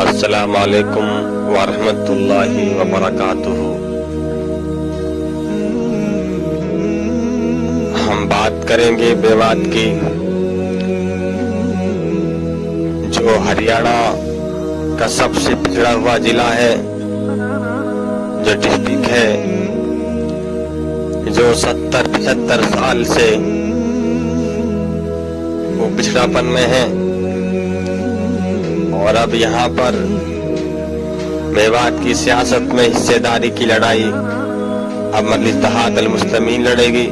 السلام علیکم ورحمۃ اللہ وبرکاتہ۔ ہم بات کریں گے میوات کی، جو ہریانہ کا سب سے پچھڑا ہوا ضلع ہے، جو ڈسٹرکٹ ہے، جو 70-75 سال سے وہ پچھڑا پن میں ہے، اور اب یہاں پر میوات کی سیاست میں حصے داری کی لڑائی اب مجلس اتحاد المسلمین لڑے گی۔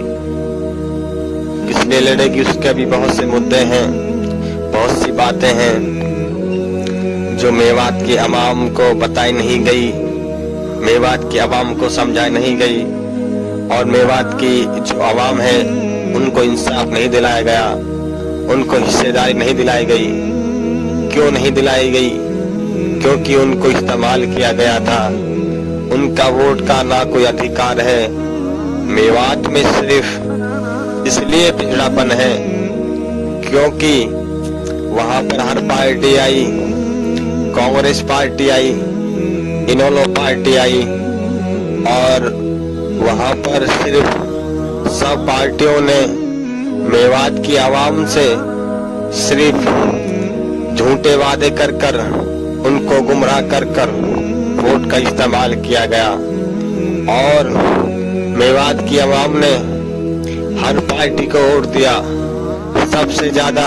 کس لیے لڑے گی اس کے بھی بہت سے مدعے ہیں، بہت سی باتیں ہیں جو میوات کی عوام کو بتائی نہیں گئی، میوات کی عوام کو سمجھائی نہیں گئی، اور میوات کی جو عوام ہے ان کو انصاف نہیں دلایا گیا، ان کو حصے داری نہیں دلائی گئی۔ کیوں نہیں دلائی گئی؟ کیونکہ ان کو استعمال کیا گیا تھا، ان کا ووٹ کا نہ کوئی ادھیکار ہے۔ میوات میں صرف اس لیے پچھڑا پن ہے کیونکہ وہاں پر ہر پارٹی آئی، کانگریس پارٹی آئی، انولو پارٹی آئی، اور وہاں پر صرف سب پارٹیوں نے میوات کی عوام سے صرف جھوٹے وعدے کر کر، ان کو گمراہ کر کر ووٹ کا استعمال کیا گیا، اور میوات کی عوام نے ہر پارٹی کو ووٹ دیا۔ سب سے زیادہ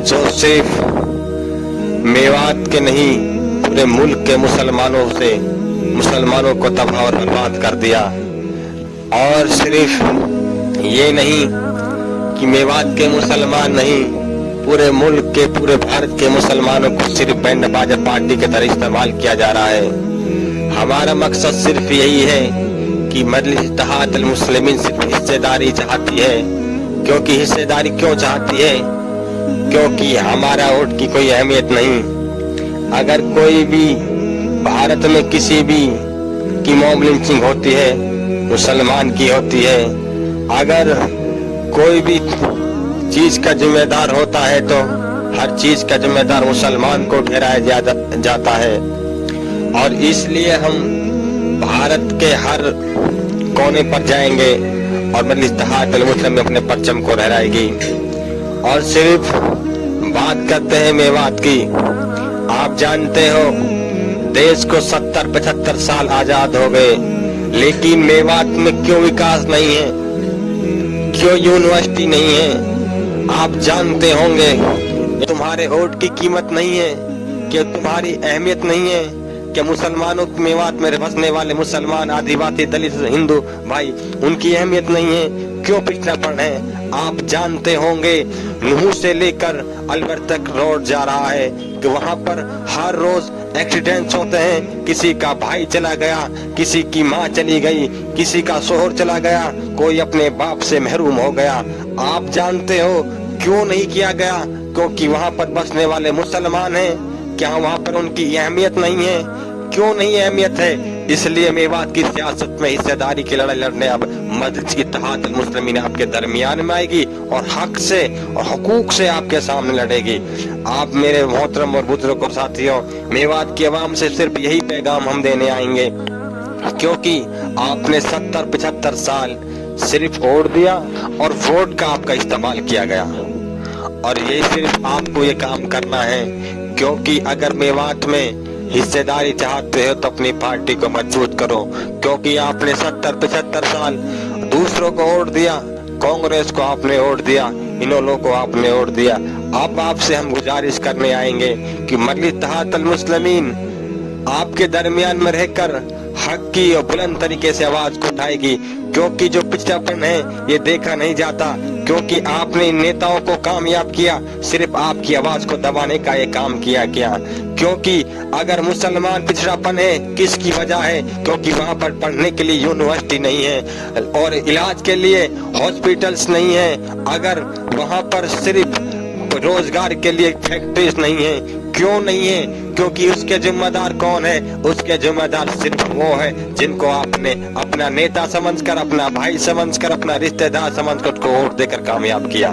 جو صرف میوات کے نہیں پورے ملک کے مسلمانوں کو تباہ اور برباد کر دیا۔ اور صرف یہ نہیں کہ میوات کے مسلمان نہیں، پورے ملک کے، پورے بھارت کے مسلمانوں کو صرف بینڈ باجا پارٹی کے طرح استعمال کیا جا رہا ہے۔ ہمارا مقصد صرف یہی ہے کہ مجلس اتحاد المسلمین صرف حصے داری چاہتی ہے۔ کیونکہ حصے داری کیوں چاہتی ہے؟ کیونکہ ہمارا ووٹ کی کوئی اہمیت نہیں۔ اگر کوئی بھی بھارت میں کسی بھی کی موب لنچنگ ہوتی ہے، مسلمان کی ہوتی ہے، اگر کوئی بھی چیز کا ذمہ دار ہوتا ہے تو ہر چیز کا ذمہ دار مسلمان کو ٹھہرایا جاتا ہے۔ اور اس لیے ہم بھارت کے ہر کونے پر جائیں گے اور مجلس اتحاد المسلمین میں اپنے پرچم کو لہرائے گی۔ اور صرف بات کرتے ہیں میوات کی، آپ جانتے ہو دیش کو 70-75 سال آزاد ہو گئے، لیکن میوات میں کیوں وکاس نہیں ہے، کیوں یونیورسٹی نہیں ہے؟ آپ جانتے ہوں گے تمہارے ووٹ کی قیمت نہیں ہے، کہ تمہاری اہمیت نہیں ہے، کہ مسلمانوں میوات میں بسنے والے مسلمان، آدیواسی، دلت، ہندو بھائی، ان کی اہمیت نہیں ہے، کیوں پچھڑا پن ہے؟ آپ جانتے ہوں گے نوح سے لے کر البرٹ تک روڈ جا رہا ہے کہ وہاں پر ہر روز ایکسیڈنٹس ہوتے ہیں، کسی کا بھائی چلا گیا، کسی کی ماں چلی گئی، کسی کا شوہر چلا گیا، کوئی اپنے باپ سے محروم ہو گیا۔ آپ جانتے ہو کیوں نہیں کیا گیا؟ کیونکہ وہاں پر بسنے والے مسلمان ہیں۔ کیا وہاں پر ان کی اہمیت نہیں ہے؟ کیوں نہیں اہمیت ہے؟ اس لیے میوات کی سیاست میں حصے داری کی لڑائی لڑنے اب مجلس اتحاد المسلمین آپ کے درمیان میں آئے گی، اور حق سے اور حقوق سے آپ کے سامنے لڑے گی۔ آپ میرے محترم اور بزرگ اور ساتھیوں، میوات کی عوام سے صرف یہی پیغام ہم دینے آئیں گے، کیونکہ آپ نے 70-75 سال صرف ووٹ دیا اور ووٹ کا آپ کا استعمال کیا گیا، اور یہ صرف آپ کو یہ کام کرنا ہے۔ کیونکہ اگر میوات میں حصے داری چاہتے ہو تو اپنی پارٹی کو مضبوط کرو، کیونکہ آپ نے 70-75 سال دوسروں کو ووٹ دیا، کانگریس کو آپ نے ووٹ دیا، انولو کو آپ نے ووٹ دیا۔ اب آپ سے ہم گزارش کرنے آئیں گے کہ مجلس اتحاد المسلمین آپ کے درمیان میں رہ کر حق کی اور بلند طریقے سے آواز کو اٹھائے گی، کیونکہ جو پچھڑا پن ہے یہ دیکھا نہیں جاتا، کیونکہ آپ نے نیتاؤں کو کامیاب کیا، صرف آپ کی آواز کو دبانے کا یہ کام کیا۔ کیونکہ اگر مسلمان پچھڑا پن ہے کس کی وجہ ہے؟ کیونکہ وہاں پر پڑھنے کے لیے یونیورسٹی نہیں ہے، اور علاج کے لیے ہاسپٹلس نہیں ہے، اگر وہاں پر صرف روزگار کے لیے فیکٹریز نہیں ہے۔ کیوں نہیں ہے؟ کیونکہ اس کے ذمہ دار کون ہے؟ اس کے ذمہ دار صرف وہ ہے جن کو آپ نے اپنا نیتا سمجھ کر، اپنا بھائی سمجھ کر، اپنا رشتہ دار سمجھ کر کو ووٹ دے کر کامیاب کیا۔